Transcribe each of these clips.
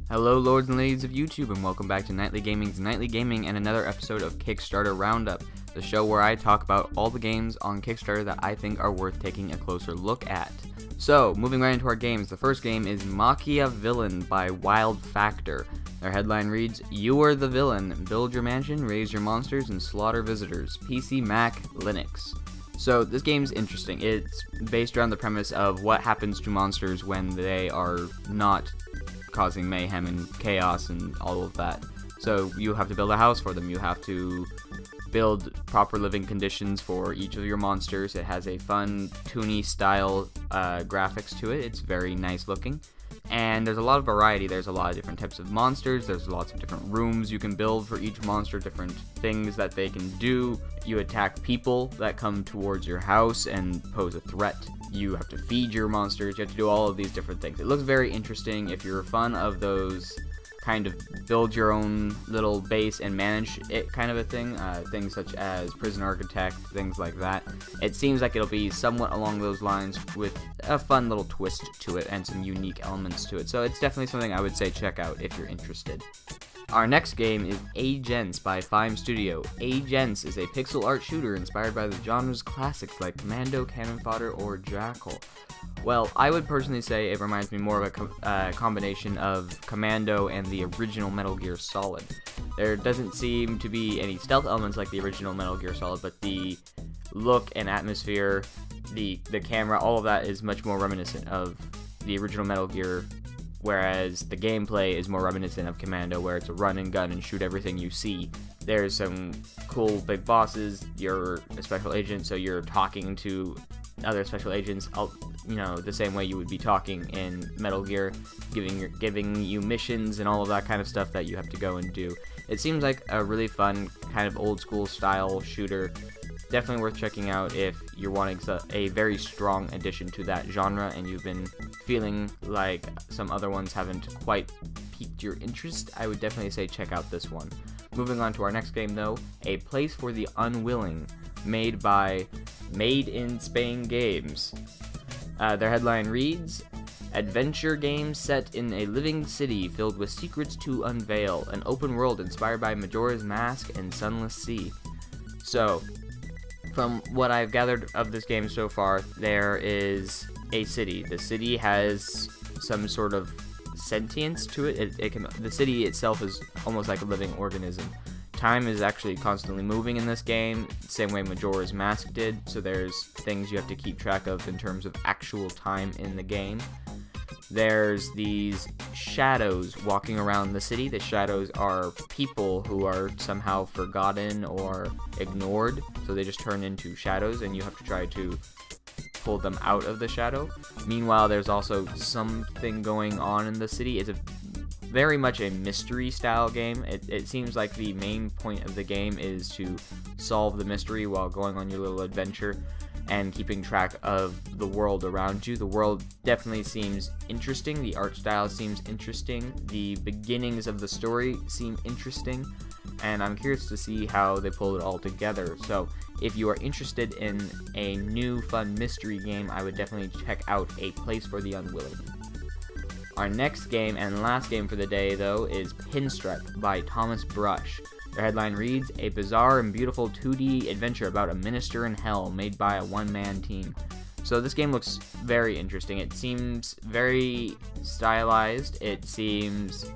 Hello lords and ladies of YouTube, and welcome back to Nightly Gaming's Nightly Gaming and another episode of Kickstarter Roundup, the show where I talk about all the games on Kickstarter that I think are worth taking a closer look at. So, moving right into our games, the first game is Machiavillain by Wild Factor. Their headline reads, "You are the villain, build your mansion, raise your monsters, and slaughter visitors. PC, Mac, Linux." So this game's interesting. It's based around the premise of what happens to monsters when they are not causing mayhem and chaos and all of that. So you have to build a house for them. You have to build proper living conditions for each of your monsters. It has a fun, toony style graphics to it. It's very nice looking. And there's a lot of variety. There's a lot of different types of monsters. There's lots of different rooms you can build for each monster, different things that they can do. You attack people that come towards your house and pose a threat. You have to feed your monsters. You have to do all of these different things. It looks very interesting if you're a fan of those kind of build your own little base and manage it kind of a thing. Things such as Prison Architect, things like that. It seems like it'll be somewhat along those lines with a fun little twist to it and some unique elements to it. So it's definitely something I would say check out if you're interested. Our next game is a-gents by Fime Studio. A-gents is a pixel art shooter inspired by the genre's classics like Commando, Cannon Fodder, or Jackal. Well, I would personally say it reminds me more of a combination of Commando and the original Metal Gear Solid. There doesn't seem to be any stealth elements like the original Metal Gear Solid, but the look and atmosphere, the camera, all of that is much more reminiscent of the original Metal Gear, whereas the gameplay is more reminiscent of Commando, where it's a run and gun and shoot everything you see. There's some cool big bosses. You're a special agent, so you're talking to other special agents, the same way you would be talking in Metal Gear, giving you missions and all of that kind of stuff that you have to go and do. It seems like a really fun, kind of old school style shooter. Definitely worth checking out if you're wanting a very strong addition to that genre and you've been feeling like some other ones haven't quite piqued your interest. I would definitely say check out this one. Moving on to our next game though, A Place for the Unwilling, made by Made in Spain Games. Their headline reads, "Adventure game set in a living city filled with secrets to unveil, an open world inspired by Majora's Mask and Sunless Sea." So, from what I've gathered of this game so far, there is a city. The city has some sort of sentience to it. The city itself is almost like a living organism. Time is actually constantly moving in this game, same way Majora's Mask did, so there's things you have to keep track of in terms of actual time in the game. There's these shadows walking around the city. The shadows are people who are somehow forgotten or ignored, so they just turn into shadows, and you have to try to pull them out of the shadow. Meanwhile, there's also something going on in the city. It's very much a mystery style game. It seems like the main point of the game is to solve the mystery while going on your little adventure and keeping track of the world around you. The world definitely seems interesting. The art style seems interesting. The beginnings of the story seem interesting. And I'm curious to see how they pull it all together. So if you are interested in a new fun mystery game, I would definitely check out A Place for the Unwilling. Our next game and last game for the day, though, is Pinstripe by Thomas Brush. Their headline reads, "A bizarre and beautiful 2D adventure about a minister in hell made by a one-man team." So this game looks very interesting. It seems very stylized. It seems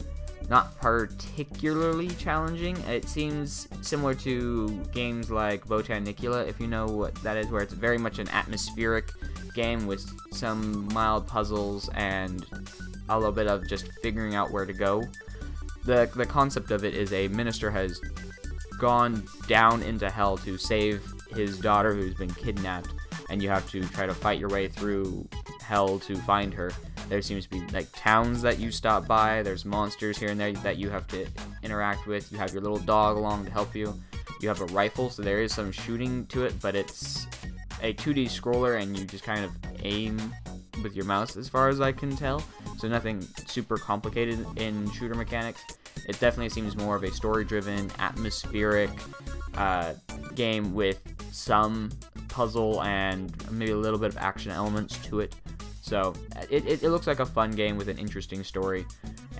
not particularly challenging. It seems similar to games like Botanicula, if you know what that is, where it's very much an atmospheric game with some mild puzzles and a little bit of just figuring out where to go. The concept of it is a minister has gone down into hell to save his daughter who's been kidnapped, and you have to try to fight your way through hell to find her. There seems to be like towns that you stop by, there's monsters here and there that you have to interact with, you have your little dog along to help you, you have a rifle, so there is some shooting to it, but it's a 2D scroller and you just kind of aim with your mouse as far as I can tell, so nothing super complicated in shooter mechanics. It definitely seems more of a story-driven, atmospheric game with some puzzle and maybe a little bit of action elements to it. So it looks like a fun game with an interesting story,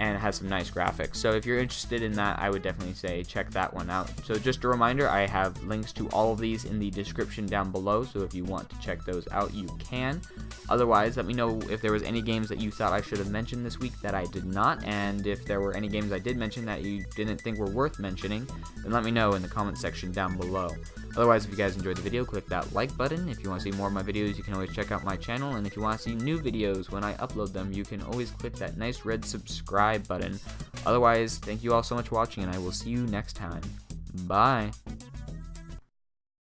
and it has some nice graphics. So if you're interested in that, I would definitely say check that one out. So just a reminder, I have links to all of these in the description down below, so if you want to check those out, you can. Otherwise, let me know if there was any games that you thought I should have mentioned this week that I did not, and if there were any games I did mention that you didn't think were worth mentioning, then let me know in the comment section down below. Otherwise, if you guys enjoyed the video, click that like button. If you want to see more of my videos, you can always check out my channel, and if you want to see new videos when I upload them, you can always click that nice red subscribe button. Otherwise, thank you all so much for watching, and I will see you next time. Bye!